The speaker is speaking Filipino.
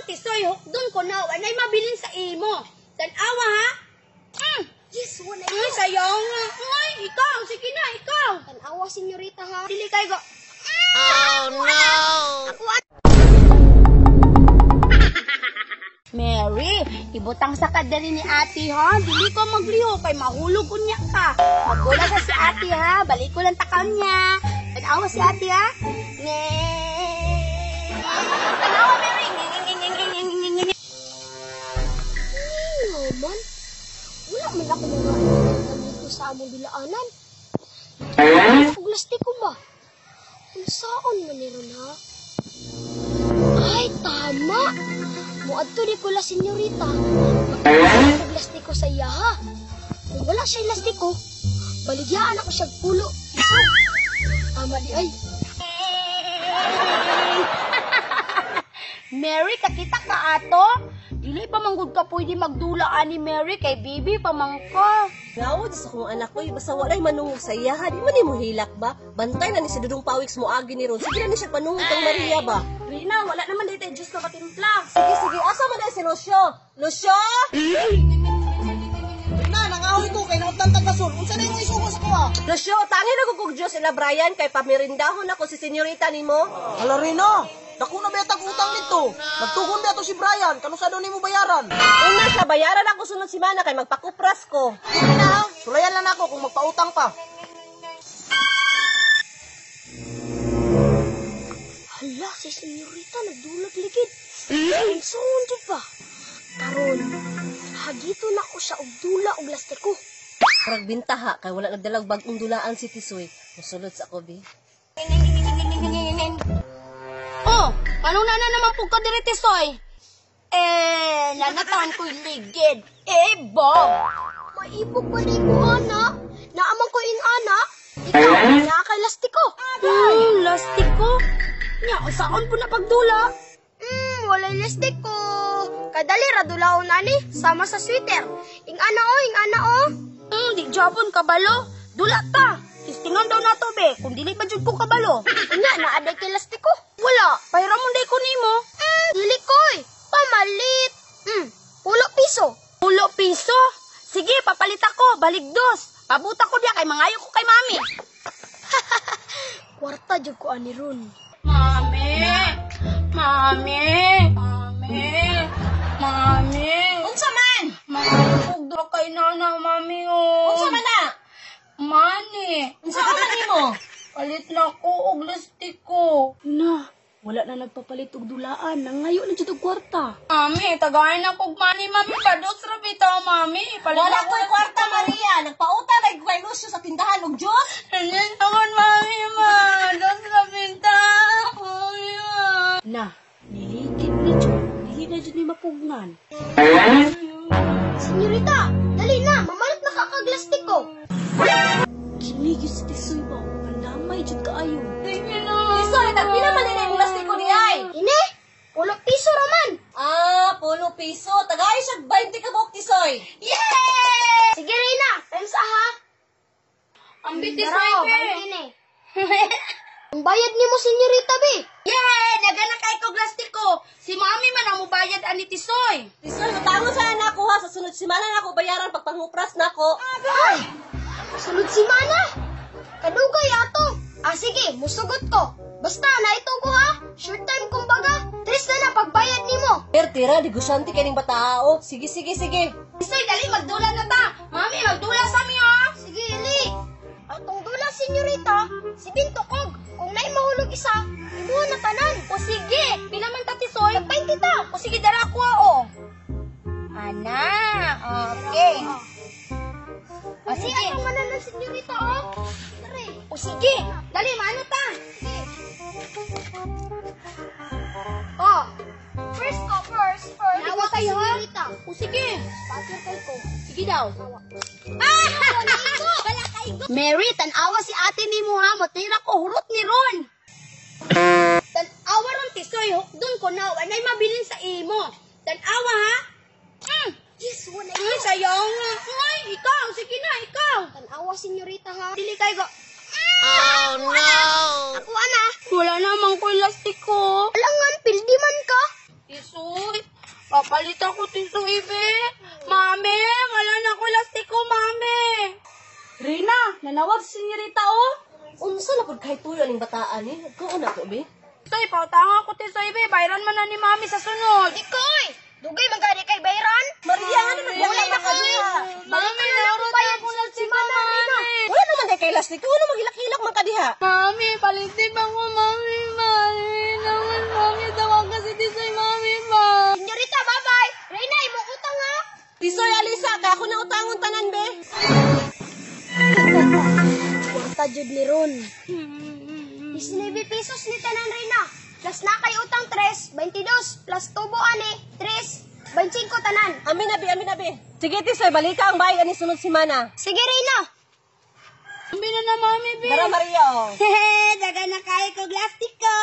tisoy, hukdon ko na. Anay mabilin sa imo. Tanawa ha? Yes, wala Sayang nga. Ay, ikaw. Sige na, ikaw. Tanawa, senyorita ha. Dili kayo go. Oh no! Ako Mary, ibutang sa kadali ni ate ha. Dili ko magliho kay mahulog unya ka. Magula sa si ate ha. Balik ko lang takaw niya. Tanawa si ate ha. Tanawa Mary. naman. Wala man ako mga dito sa among bilaanan. Paglasti ko ba? Kung saan man niron ha? Ay, tama! Muadto di ko la senyorita. Paglasti ko sa iya ha. Kung wala siya lasti ko, baligyaan ako siya pulo. Iso. Tama di ay. Mary, kakita ka ato? Dili pa manggod ka pwede magdulaan ni Mary kay Bibi pamangka. Gawad sa kong anak ko, basta walay manungog sa iya, di man mo hilak ba? Bantay na ni si Dudong Pawiks mo agi ni Ron. Sige na ni siya panungog kang Maria ba? Rina, wala naman dito Diyos na katimpla. Sige, sige, asa man na si Lucio? Lucio? Na, nangahoy ko kay nautantag basol. Unsa na yung isugo sa kuha? Lucio, tangi na kukog Diyos ila Brian kay pamirindahon ako si senyorita ni mo. Hala Rina, dako na betag utang nito. Nagtugon na to si Brian, kano sa doon mo bayaran? Una siya, bayaran ako sunod simana kay magpakupras ko. Sige na, sulayan lang ako kung magpautang pa. Hala, si senyorita nagdulag ligid. Ang sundo ba? Karon, hagito na ko siya og dula og lastiko. Parang bintaha kay wala nagdalag bagong dulaan si Tisoy. Musulod sa ako, bi. Oh, paano na naman po ka diri Tisoy? Nanatan ko'y ligid. Bob! Maibog pa rin ko, ana. Naamang ko in, ana. Ikaw, nakakay lastiko. Lastiko? Nya, saan po na pagdula? Walay lastiko. Kadali ra dulaon ani, sama sa sweater. Ing ana o. Di Japon kabalo. Dula ta. Tistingan daw na to, be. Kung dili ba jud ko kabalo. Unya, naaday kay lastiko. Wala. Pairamon day ko nimo. Dili koy. Pamalit. 10 piso. 10 piso? Sige, papalit ako. Baligdos. Pabuta ko diya kay mangayo ko kay mami. Kwarta jud ko ani ron. Mami! Mami! Mami! Mami! Unsa man? Magdra kay nana, mami, oh. Unsa man na? Mani! Unsa ka man nimo? Palit na ko og lastiko. Na, wala na nagpapalit og dulaan. Nangayo na jud og kwarta. Mami, tagay na kog mani, mami. Pados ra bitaw, mami. Palit Wala na ko'y kwarta, Maria. Nagpautang na kay Lucio sa tindahan og Diyos. Hindi naman, mami, ma. Pados ra bitaw. Na, niligid ni Jud. Dili na jud ni mapugnan. Senyorita, dali na, mamalit na kakaglastiko. Kinigil si Tisoy ba? Andamay jud kaayo. Sige na. Tisoy, nagpinamalilay mo lastiko ni ay. Ine, 10 piso raman. 10 piso. Tagay siya 20 ka buok, Tisoy. Yay! Sige, Reyna, times ha. Ang bitis Daro, ay, be. bantin eh. Ang bayad ni mo, senyorita, be. Yay! Nagana kay kog lastiko. Si mami man ang mubayad ani Tisoy. Tisoy, matangon sana na ako ha. Sa sunod simana na ako bayaran pagpangupras na ako. Ay, sunod simana. Kadugay ato. Sige, musugot ko. Basta, naito ko ha. Short time kumbaga. Tris na pagbayad ni mo. Tira, negosyante kaning batao. Sige, sige, sige. Tisoy, dali magdula na ta. Mami, magdula sa mi ha. Sige, Ili. Atong dula, senyorita, si Bintokog. Kung na'y mahulog isa, imuha na tanan. O sige, pila man ta Tisoy? 20 ta. O sige, dara ko o. Ana, okay. O sige. Ano man na, senyorita, oh. Tari. O sige, dali maano ta. Sige. Oh, first ko, first. Nawa kayo, ha? senyorita. O sige. Bakit kay ko? Sige daw. Wala kay ko. Mary, tanawa si ate ni mo ha. Matira ko, hurot ni Ron. Tanawa ron Tisoy, hukdon ko na. Anay mabilin sa imo. Tanawa ha. Yes, wala Sayang nga. Ay, ikaw. Sige na, ikaw. Tanawa, senyorita, ha. Dili kay go. Oh no! Ako, ana. Wala namang ko elastiko. Alangan, pildi man ka. Tisoy, Papalit ako tiso, Ibe. Mami, wala na ako lastiko, Mami. Rina, nanawag si Senyorita, oh. Unsa na pud kay tuyo aning bataan ni? Nagkuon ako be. Tay, pautang ako tiso, Ibe. Bayran man na ni Mami sa sunod. Ikoy! Dugay magani kay Bayran. Maria, ano nagwala na ka diha? Mami, naurot ako lastiko, Mami. Wala naman day kay last ko, ano magilak-hilak man ka diha? Mami, palitin ba ko, Mami, Mami? Naman, Mami, tawag kasi tisoy, Mami, ma. Senyorita, bye-bye. Reyna, imo utang ha. Tisoy Alisa, ka ako na utangon tanan be. Kwarta jud ni Ron. 19 pesos ni tanan Reyna. Plus na kay utang 3, 22 plus tubo ani 3, 25 tanan. Amin na be. Sige Tisoy, balik ka ang bahay ani sunod semana. Sige Reyna. Ambi na na, Mami, be. Tara Maria. Oh. Hehe, daga na kay ko plastic ko.